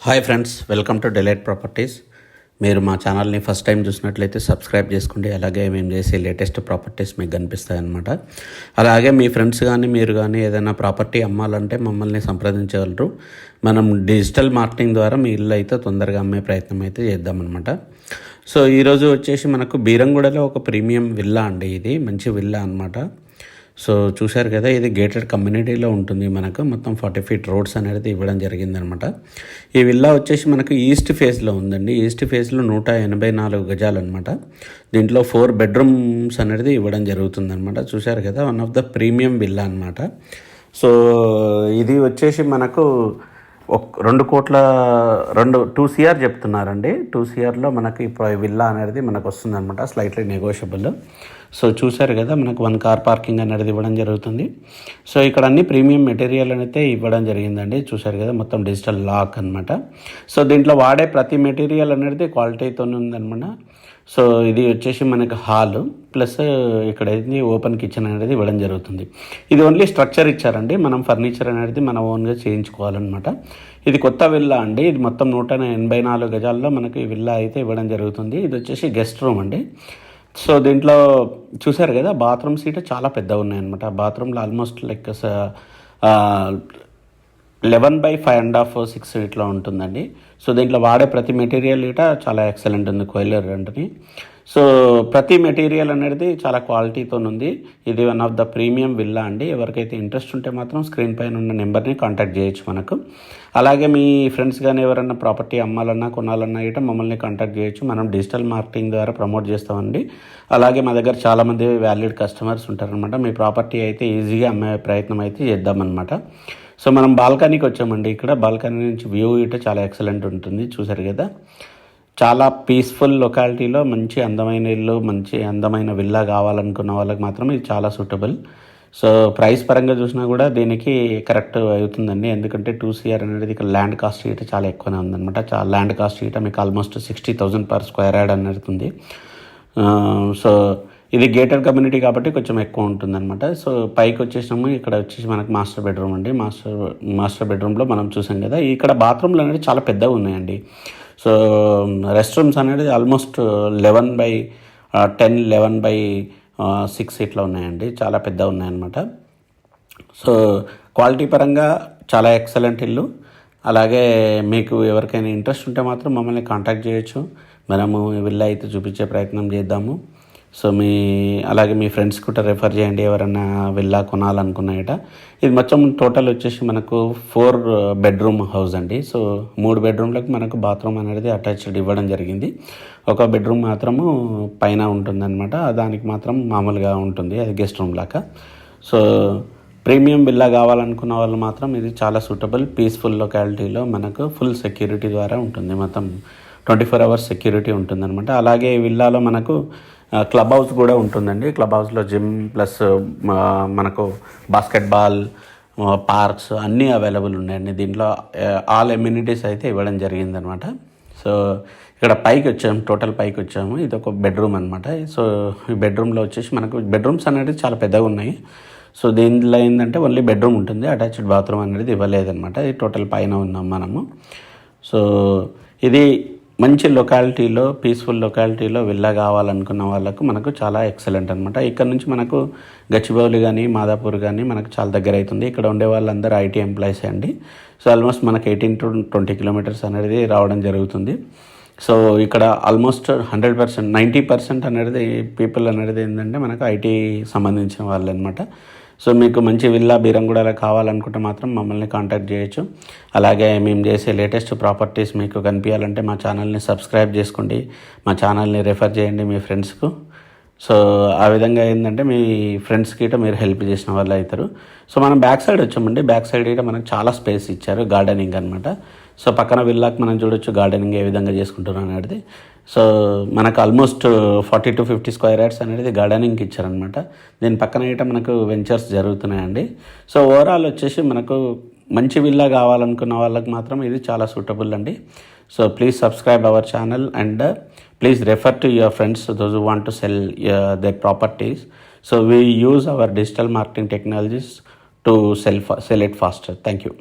Hi friends, welcome to delight properties. మీరు మా ఛానల్ని ఫస్ట్ టైం చూసినట్లయితే సబ్స్క్రైబ్ చేసుకోండి. అలాగే మేము చేసే లేటెస్ట్ ప్రాపర్టీస్ మీకు కనిపిస్తాయి అన్నమాట. అలాగే మీ ఫ్రెండ్స్ కానీ మీరు కానీ ఏదైనా ప్రాపర్టీ అమ్మాలంటే మమ్మల్ని సంప్రదించగలరు. మనం డిజిటల్ మార్కెటింగ్ ద్వారా మీ ఇల్లు అయితే తొందరగా అమ్మే ప్రయత్నం అయితే చేద్దామన్నమాట. సో ఈరోజు వచ్చేసి మనకు బీరంగూడలో ఒక ప్రీమియం విల్లా అండి. ఇది మంచి విల్లా అన్నమాట. సో చూశారు కదా, ఇది గేటెడ్ కమ్యూనిటీలో ఉంటుంది. మనకు మొత్తం 40 feet రోడ్స్ అనేది ఇవ్వడం జరిగిందనమాట. ఈ విల్లా వచ్చేసి మనకు ఈస్ట్ ఫేస్లో ఉందండి. ఈస్ట్ ఫేస్లో 184 గజాలు అనమాట. దీంట్లో 4 bedrooms అనేది ఇవ్వడం జరుగుతుందనమాట. చూశారు కదా, one of the premium villa అనమాట. సో ఇది వచ్చేసి మనకు 2 CR చెప్తున్నారండి. 2 CRలో మనకి ఇప్పుడు విల్లా అనేది మనకు వస్తుందన్నమాట, స్లైట్లీ నెగోషియబుల్. సో చూశారు కదా, మనకు 1 car పార్కింగ్ అనేది ఇవ్వడం జరుగుతుంది. సో ఇక్కడ అన్ని ప్రీమియం మెటీరియల్ అయితే ఇవ్వడం జరిగిందండి. చూశారు కదా, మొత్తం డిజిటల్ లాక్ అనమాట. సో దీంట్లో వాడే ప్రతి మెటీరియల్ అనేది క్వాలిటీతో ఉందన్నమాట. సో ఇది వచ్చేసి మనకు హాల్ ప్లస్ ఇక్కడ ఓపెన్ కిచెన్ అనేది ఇవ్వడం జరుగుతుంది. ఇది ఓన్లీ స్ట్రక్చర్ ఇచ్చారండి, మనం ఫర్నిచర్ అనేది మన ఓన్గా చేయించుకోవాలన్నమాట. ఇది కొత్త విల్లా అండి. ఇది మొత్తం 184 గజాల్లో మనకి ఈ విల్లా అయితే ఇవ్వడం జరుగుతుంది. ఇది వచ్చేసి గెస్ట్ రూమ్ అండి. సో దీంట్లో చూసారు కదా, బాత్రూమ్ సీట్ చాలా పెద్దగా ఉన్నాయన్నమాట. బాత్రూమ్లో ఆల్మోస్ట్ లైక్ 11/5.5 6 ఇట్లా ఉంటుందండి. సో దీంట్లో వాడే ప్రతి మెటీరియల్ ఇట చాలా ఎక్సలెంట్ ఉంది, కోయిలర్ అంటే. సో ప్రతి మెటీరియల్ అనేది చాలా క్వాలిటీతో ఉంది. ఇది one of the premium villa అండి. ఎవరికైతే ఇంట్రెస్ట్ ఉంటే మాత్రం స్క్రీన్ పైన ఉన్న నెంబర్ని కాంటాక్ట్ చేయొచ్చు మనకు. అలాగే మీ ఫ్రెండ్స్ కానీ ఎవరైనా ప్రాపర్టీ అమ్మాలన్నా కొనాలన్నా ఇట మమ్మల్ని కాంటాక్ట్ చేయొచ్చు. మనం డిజిటల్ మార్కెటింగ్ ద్వారా ప్రమోట్ చేస్తామండి. అలాగే మా దగ్గర చాలామంది వ్యాలిడ్ కస్టమర్స్ ఉంటారనమాట. మీ ప్రాపర్టీ అయితే ఈజీగా అమ్మే ప్రయత్నం అయితే చేద్దామన్నమాట. సో మనం బాల్కనీకి వచ్చామండి. ఇక్కడ బాల్కనీ నుంచి వ్యూ ఇట చాలా ఎక్సలెంట్ ఉంటుంది. చూసారు కదా, చాలా పీస్ఫుల్ లొకాలిటీలో మంచి అందమైన ఇల్లు, మంచి అందమైన విల్లా కావాలనుకున్న వాళ్ళకి మాత్రం ఇది చాలా సూటబుల్. సో ప్రైస్ పరంగా చూసినా కూడా దీనికి కరెక్ట్ అవుతుందండి. ఎందుకంటే 2 CR అనేది ఇక్కడ ల్యాండ్ కాస్ట్ ఇట చాలా ఎక్కువనే ఉందన్నమాట. ల్యాండ్ కాస్ట్ ఇట మీకు ఆల్మోస్ట్ 60,000 per square yard అనేది ఉంది. సో ఇది గేటెడ్ కమ్యూనిటీ కాబట్టి కొంచెం ఎక్కువ ఉంటుందన్నమాట. సో పైకి వచ్చేసినాము. ఇక్కడ వచ్చేసి మనకు మాస్టర్ బెడ్రూమ్ అండి. మాస్టర్ బెడ్రూమ్లో మనం చూసాం కదా, ఇక్కడ బాత్రూమ్లు అనేది చాలా పెద్దగా ఉన్నాయండి. సో రెస్ట్ రూమ్స్ అనేది ఆల్మోస్ట్ 11/10 11/6 ఇట్లా ఉన్నాయండి. చాలా పెద్దగా ఉన్నాయన్నమాట. సో క్వాలిటీ పరంగా చాలా ఎక్సలెంట్ ఇల్లు. అలాగే మీకు ఎవరికైనా ఇంట్రెస్ట్ ఉంటే మాత్రం మమ్మల్ని కాంటాక్ట్ చేయొచ్చు. మనము విల్లా అయితే చూపించే ప్రయత్నం చేద్దాము. సో అలాగే మీ ఫ్రెండ్స్ కూడా రెఫర్ చేయండి ఎవరైనా విల్లా కొనాలనుకున్నాయట. ఇది మొత్తం టోటల్ వచ్చేసి మనకు 4 bedroom హౌస్ అండి. సో 3 bedroomలకు మనకు బాత్రూమ్ అనేది అటాచ్డ్ ఇవ్వడం జరిగింది. ఒక బెడ్రూమ్ మాత్రము పైన ఉంటుందన్నమాట, దానికి మాత్రం మామూలుగా ఉంటుంది, అది గెస్ట్ రూమ్ లాగా. సో ప్రీమియం విల్లా కావాలనుకున్న వాళ్ళు మాత్రం ఇది చాలా సూటబుల్, పీస్ఫుల్ లొకాలిటీలో మనకు ఫుల్ సెక్యూరిటీ ద్వారా ఉంటుంది. మొత్తం 24 hours సెక్యూరిటీ ఉంటుందన్నమాట. అలాగే ఈ విల్లాలో మనకు క్లబ్ హౌస్ కూడా ఉంటుందండి. క్లబ్ హౌస్లో జిమ్ ప్లస్ మనకు బాస్కెట్బాల్, పార్క్స్ అన్నీ అవైలబుల్ ఉన్నాయండి. దీంట్లో ఆల్ ఎమ్యూనిటీస్ అయితే ఇవ్వడం జరిగిందనమాట. సో ఇక్కడ పైకి వచ్చాము, టోటల్ పైకి వచ్చాము. ఇది ఒక బెడ్రూమ్ అనమాట. సో ఈ బెడ్రూమ్లో వచ్చేసి మనకు బెడ్రూమ్స్ అనేది చాలా పెద్దగా ఉన్నాయి. సో దీంట్లో ఏంటంటే ఓన్లీ బెడ్రూమ్ ఉంటుంది, అటాచ్డ్ బాత్రూమ్ అనేది ఇవ్వలేదన్నమాట. ఇది టోటల్ పైన ఉన్నాం మనము. సో ఇది మంచి లొకాలిటీలో, పీస్ఫుల్ లొకాలిటీలో విల్లా కావాలనుకున్న వాళ్ళకు మనకు చాలా ఎక్సలెంట్ అనమాట. ఇక్కడ నుంచి మనకు గచ్చిబౌలి కానీ మాదాపూర్ కానీ మనకు చాలా దగ్గర అవుతుంది. ఇక్కడ ఉండే వాళ్ళందరూ IT ఎంప్లాయీస్ అండి. సో ఆల్మోస్ట్ మనకు 18 to 20 kilometers అనేది రావడం జరుగుతుంది. సో ఇక్కడ ఆల్మోస్ట్ 100% 90% అనేది పీపుల్ అనేది ఏంటంటే మనకు IT సంబంధించిన వాళ్ళు అనమాట. సో మీకు మంచి విల్లా బీరంగూడలో కావాలనుకుంటే మాత్రం మమ్మల్ని కాంటాక్ట్ చేయొచ్చు. అలాగే మేము చేసే లేటెస్ట్ ప్రాపర్టీస్ మీకు కనిపించాలంటే మా ఛానల్ని సబ్స్క్రైబ్ చేసుకోండి, మా ఛానల్ని రెఫర్ చేయండి మీ ఫ్రెండ్స్కు. సో ఆ విధంగా ఏంటంటే మీ ఫ్రెండ్స్కి ఇట మీరు హెల్ప్ చేసిన వాళ్ళు అవుతారు. సో మనం బ్యాక్ సైడ్ వచ్చామండి. బ్యాక్ సైడ్ ఇట మనకు చాలా స్పేస్ ఇచ్చారు, గార్డెనింగ్ అనమాట. సో పక్కన విల్లాకి మనం చూడొచ్చు గార్డెనింగ్ ఏ విధంగా చేసుకుంటున్నాం అనేది. సో మనకు ఆల్మోస్ట్ 40 to 50 square yards అనేది గార్డెనింగ్కి ఇచ్చారనమాట. దీని పక్కన ఇట మనకు వెంచర్స్ జరుగుతున్నాయండి. సో ఓవరాల్ వచ్చేసి మనకు మంచి విల్లా కావాలనుకున్న వాళ్ళకి మాత్రం ఇది చాలా సూటబుల్ అండి. So please subscribe our channel and please refer to your friends, those who want to sell their properties. So we use our digital marketing technologies to sell it faster. Thank you.